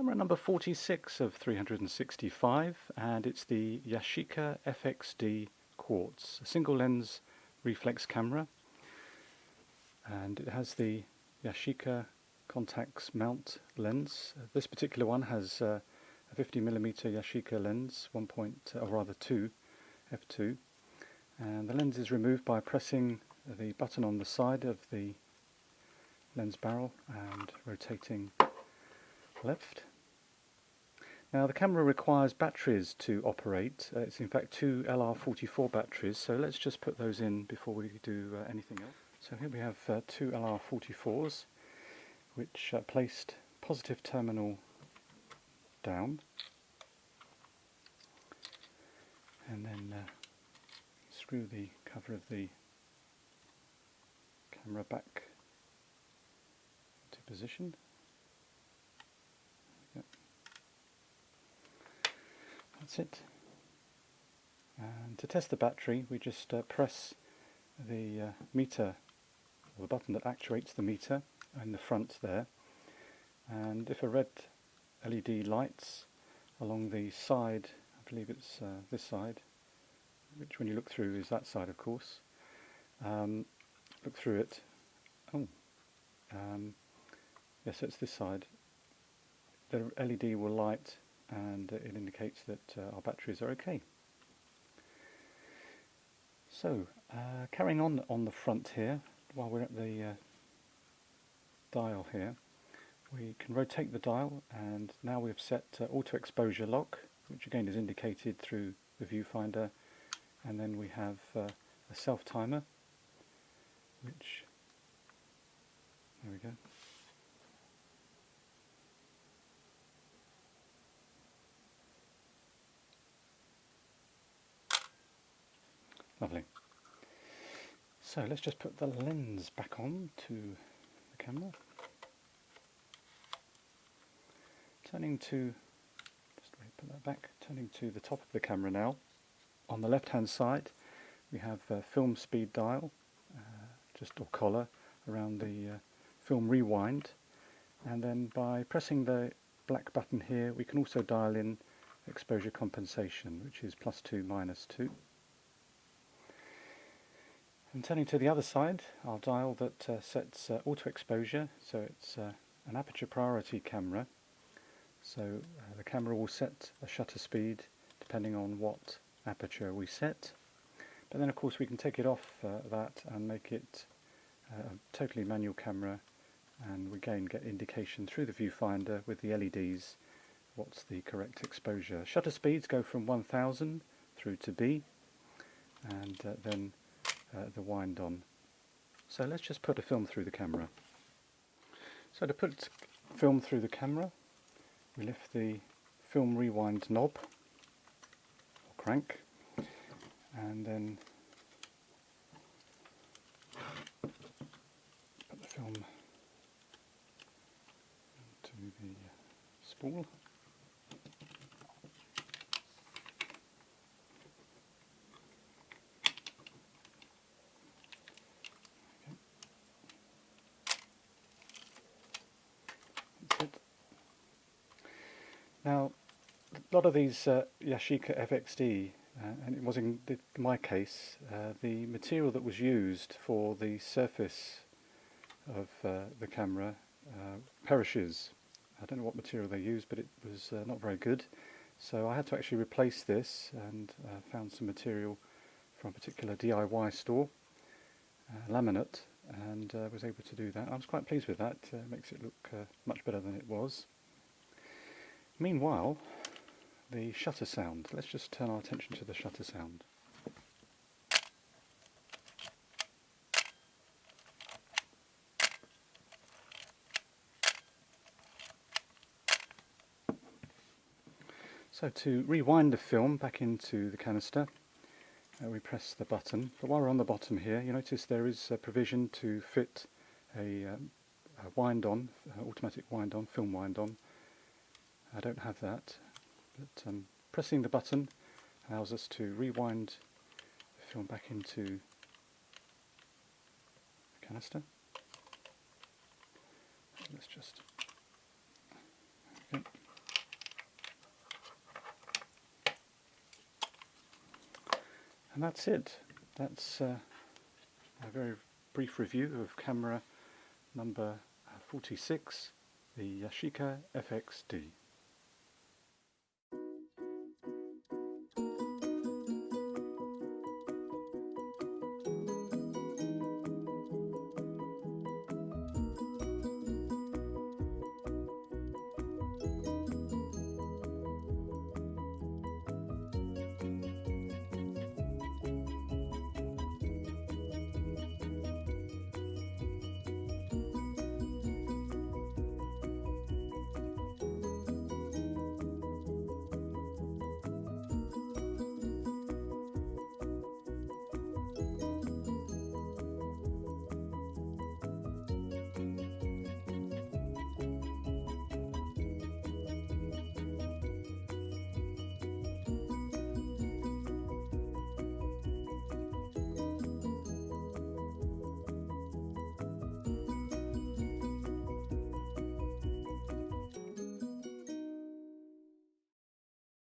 Camera number 46 of 365, and it's the Yashica FXD Quartz, a single lens reflex camera, and it has the Yashica Contax mount lens. This particular one has a 50mm Yashica lens, 2 f2, and the lens is removed by pressing the button on the side of the lens barrel and rotating left. Now the camera requires batteries to operate. It's in fact two LR44 batteries, so let's just put those in before we do anything else. So here we have two LR44s, which placed positive terminal down, and then screw the cover of the camera back into position. That's it. And to test the battery, we just press the meter, or the button that actuates the meter in the front there, and if a red LED lights along the side, I believe it's this side, which when you look through is that side of course, look through it, yes, it's this side, the LED will light and it indicates that our batteries are okay. So, carrying on the front here, while we're at the dial here, we can rotate the dial, and now we've set auto exposure lock, which again is indicated through the viewfinder, and then we have a self timer, which, there we go. Lovely. So let's just put the lens back on to the camera. Turning to the top of the camera now. On the left hand side we have a film speed dial, or collar around the film rewind, and then by pressing the black button here we can also dial in exposure compensation, which is +2, -2. And turning to the other side, our dial that sets auto exposure, so it's an aperture priority camera, so the camera will set a shutter speed depending on what aperture we set, but then of course we can take it off that and make it a totally manual camera, and we again get indication through the viewfinder with the LEDs what's the correct exposure. Shutter speeds go from 1000 through to B, and then the wind on. So let's just put a film through the camera. So to put film through the camera, we lift the film rewind knob, or crank, and then put the film into the spool. Now, a lot of these Yashica FXD, and it was in my case, the material that was used for the surface of the camera perishes. I don't know what material they used, but it was not very good. So I had to actually replace this, and found some material from a particular DIY store, laminate, and was able to do that. I was quite pleased with that. It makes it look much better than it was. Meanwhile, the shutter sound. Let's just turn our attention to the shutter sound. So to rewind the film back into the canister, we press the button. But while we're on the bottom here, you notice there is a provision to fit a wind-on, automatic wind-on, film wind-on. I don't have that, but pressing the button allows us to rewind the film back into the canister. Let's just, okay. And that's it. That's a very brief review of camera number 46, the Yashica FXD.